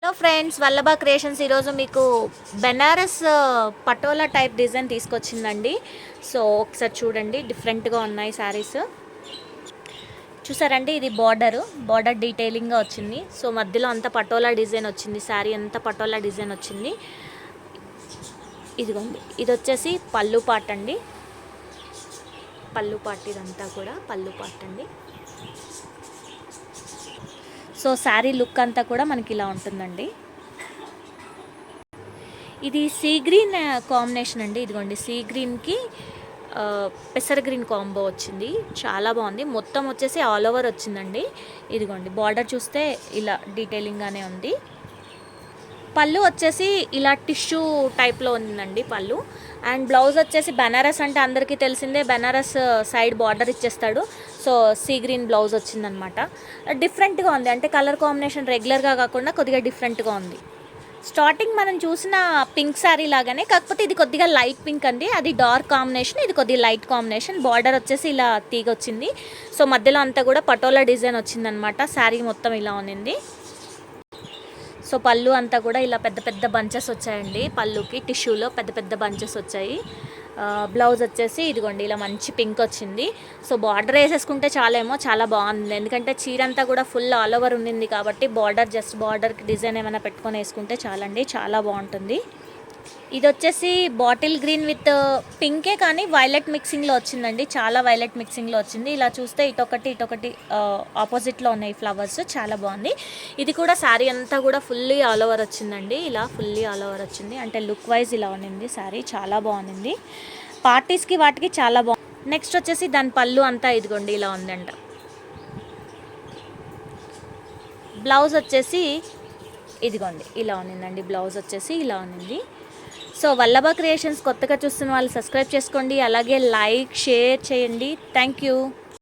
Hello friends, Vallabha creations ఈరోజు మీకు Banaras patola type design తీసుకొచ్చిందండి. సో ఒకసారి చూడండి, డిఫరెంట్గా ఉన్నాయి శారీస్. చూసారండి, ఇది బార్డర్ డీటెయిలింగ్గా వచ్చింది. సో మధ్యలో అంతా పటోలా డిజైన్ వచ్చింది, శారీ అంతా పటోలా డిజైన్ వచ్చింది. ఇదిగోండి, ఇది వచ్చేసి పళ్ళు పార్ట్ అండి. పళ్ళు పార్ట్, ఇదంతా కూడా పళ్ళు పార్ట్ అండి. సో శారీ లుక్ అంతా కూడా మనకి ఇలా ఉంటుందండి. ఇది సీ గ్రీన్ కాంబినేషన్ అండి. ఇదిగోండి, సీ గ్రీన్కి పెసర గ్రీన్ కాంబో వచ్చింది, చాలా బాగుంది. మొత్తం వచ్చేసి ఆల్ ఓవర్ వచ్చిందండి. ఇదిగోండి, బార్డర్ చూస్తే ఇలా డీటెయిలింగ్గానే ఉంది. పళ్ళు వచ్చేసి ఇలా టిష్యూ టైప్లో ఉందండి పళ్ళు. అండ్ బ్లౌజ్ వచ్చేసి బెనారస్ అంటే అందరికీ తెలిసిందే, బెనారస్ సైడ్ బార్డర్ ఇచ్చేస్తాడు. సో సీ గ్రీన్ బ్లౌజ్ వచ్చిందనమాట. డిఫరెంట్గా ఉంది, అంటే కలర్ కాంబినేషన్ రెగ్యులర్గా కాకుండా కొద్దిగా డిఫరెంట్గా ఉంది. స్టార్టింగ్ మనం చూసిన పింక్ శారీ లాగానే, కాకపోతే ఇది కొద్దిగా లైట్ పింక్ అండి, అది డార్క్ కాంబినేషన్, ఇది కొద్దిగా లైట్ కాంబినేషన్. బార్డర్ వచ్చేసి ఇలా తీగ వచ్చింది. సో మధ్యలో అంతా కూడా పటోలా డిజైన్ వచ్చిందనమాట. శారీ మొత్తం ఇలా ఉన్నింది. సో పళ్ళు అంతా కూడా ఇలా పెద్ద పెద్ద బంచెస్ వచ్చాయండి. పళ్ళుకి టిష్యూలో పెద్ద పెద్ద బంచెస్ వచ్చాయి. బ్లౌజ్ వచ్చేసి ఇదిగోండి ఇలా మంచి పింక్ వచ్చింది. సో బార్డర్ వేసేసుకుంటే చాలా బాగుంది, ఎందుకంటే చీర అంతా కూడా ఫుల్ ఆల్ ఓవర్ ఉండింది కాబట్టి జస్ట్ బార్డర్కి డిజైన్ ఏమైనా పెట్టుకొని వేసుకుంటే చాలండి, చాలా బాగుంటుంది. ఇది వచ్చేసి బాటిల్ గ్రీన్ విత్ పింకే కానీ వైలెట్ మిక్సింగ్లో వచ్చిందండి, చాలా వైలెట్ మిక్సింగ్లో వచ్చింది. ఇలా చూస్తే ఇటొకటి ఆపోజిట్లో ఉన్నాయి ఫ్లవర్స్, చాలా బాగుంది. ఇది కూడా శారీ అంతా కూడా ఫుల్లీ ఆల్ ఓవర్ వచ్చిందండి, ఇలా ఫుల్లీ ఆల్ ఓవర్ వచ్చింది. అంటే లుక్ వైజ్ ఇలా ఉన్నింది శారీ, చాలా బాగుంది. పార్టీస్కి వాటికి చాలా బాగుంది. నెక్స్ట్ వచ్చేసి దాని పళ్ళు అంతా ఇదిగోండి ఇలా ఉందంట. బ్లౌజ్ వచ్చేసి ఇదిగోండి ఇలా ఉన్నిందండి, బ్లౌజ్ వచ్చేసి ఇలా ఉన్నింది. సో వల్లభ క్రియేషన్స్ కొత్తగా చూస్తున్న వాళ్ళు సబ్స్క్రైబ్ చేసుకోండి, అలాగే లైక్ షేర్ చేయండి. Thank you.